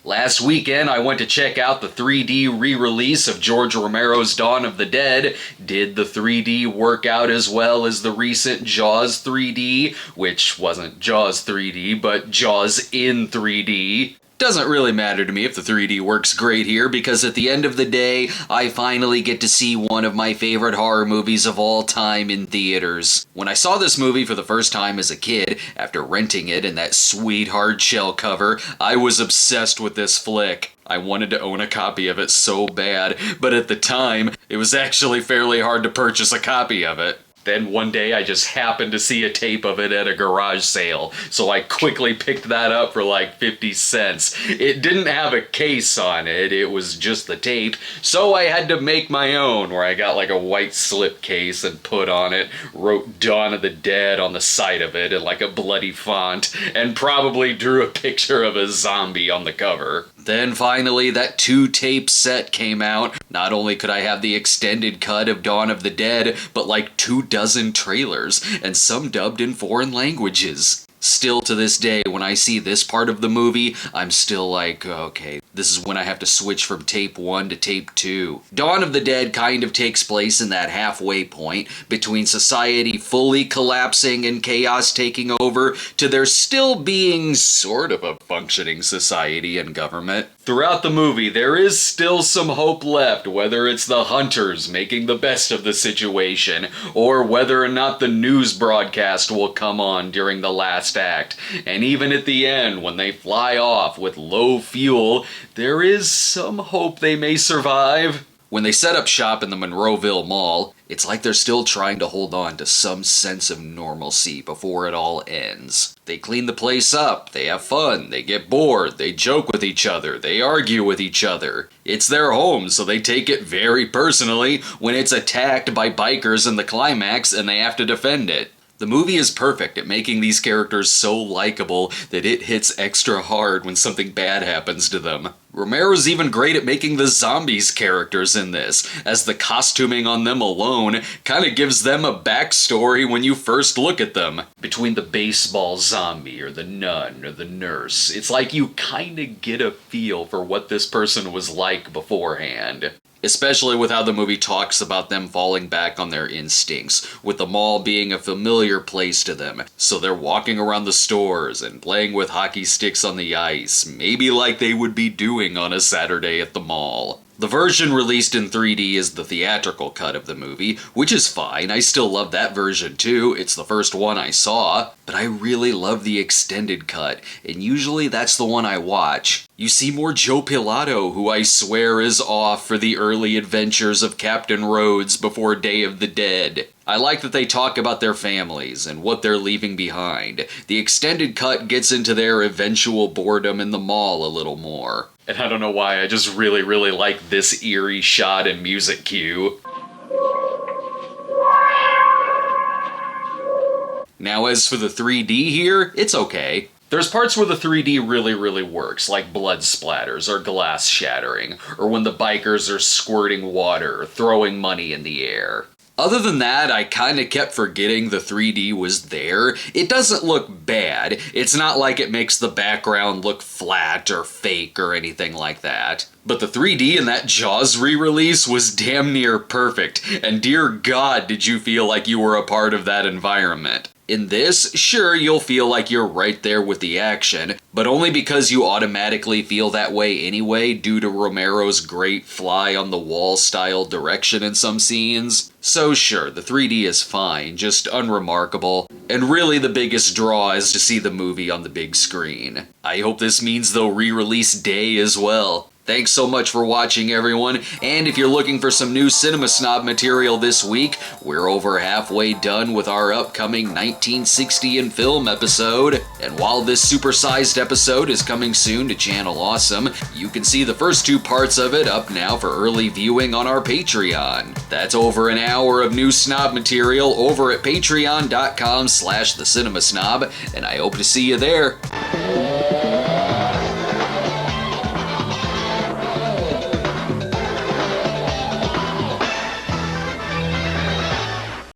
Last weekend, I went to check out the 3D re-release of George Romero's Dawn of the Dead. Did the 3D work out as well as the recent Jaws 3D, which wasn't Jaws 3D, but Jaws in 3D. Doesn't really matter to me if the 3D works great here, because at the end of the day, I finally get to see one of my favorite horror movies of all time in theaters. When I saw this movie for the first time as a kid, after renting it in that sweet hard shell cover, I was obsessed with this flick. I wanted to own a copy of it so bad, but at the time, it was actually fairly hard to purchase a copy of it. Then one day I just happened to see a tape of it at a garage sale, so I quickly picked that up for like 50 cents. It didn't have a case on it, it was just the tape, so I had to make my own, where I got like a white slip case and put on it, wrote Dawn of the Dead on the side of it in like a bloody font, and probably drew a picture of a zombie on the cover. Then finally that 2-tape set came out. Not only could I have the extended cut of Dawn of the Dead, but like 24 trailers, and some dubbed in foreign languages. Still to this day, when I see this part of the movie, I'm still like, okay, this is when I have to switch from tape 1 to tape 2. Dawn of the Dead kind of takes place in that halfway point between society fully collapsing and chaos taking over to there still being sort of a functioning society and government. Throughout the movie, there is still some hope left, whether it's the hunters making the best of the situation, or whether or not the news broadcast will come on during the last act. And even at the end, when they fly off with low fuel, there is some hope they may survive. When they set up shop in the Monroeville Mall, it's like they're still trying to hold on to some sense of normalcy before it all ends. They clean the place up, they have fun, they get bored, they joke with each other, they argue with each other. It's their home, so they take it very personally when it's attacked by bikers in the climax and they have to defend it. The movie is perfect at making these characters so likable that it hits extra hard when something bad happens to them. Romero's even great at making the zombies characters in this, as the costuming on them alone kinda gives them a backstory when you first look at them. Between the baseball zombie or the nun or the nurse, it's like you kinda get a feel for what this person was like beforehand. Especially with how the movie talks about them falling back on their instincts, with the mall being a familiar place to them. So they're walking around the stores and playing with hockey sticks on the ice, maybe like they would be doing on a Saturday at the mall. The version released in 3D is the theatrical cut of the movie, which is fine. I still love that version too. It's the first one I saw. But I really love the extended cut, and usually that's the one I watch. You see more Joe Pilato, who I swear is off for the early adventures of Captain Rhodes before Day of the Dead. I like that they talk about their families and what they're leaving behind. The extended cut gets into their eventual boredom in the mall a little more. And I don't know why, I just really like this eerie shot and music cue. Now as for the 3D here, it's okay. There's parts where the 3D really works, like blood splatters or glass shattering, or when the bikers are squirting water or throwing money in the air. Other than that, I kinda kept forgetting the 3D was there. It doesn't look bad. It's not like it makes the background look flat or fake or anything like that. But the 3D in that Jaws re-release was damn near perfect, and dear God did you feel like you were a part of that environment. In this, sure, you'll feel like you're right there with the action, but only because you automatically feel that way anyway due to Romero's great fly-on-the-wall style direction in some scenes. So sure, the 3D is fine, just unremarkable, and really the biggest draw is to see the movie on the big screen. I hope this means they'll re-release Day as well. Thanks so much for watching, everyone, and if you're looking for some new Cinema Snob material this week, we're over halfway done with our upcoming 1960 in Film episode. And while this supersized episode is coming soon to Channel Awesome, you can see the first 2 parts of it up now for early viewing on our Patreon. That's over an hour of new Snob material over at patreon.com/thecinemasnob, and I hope to see you there.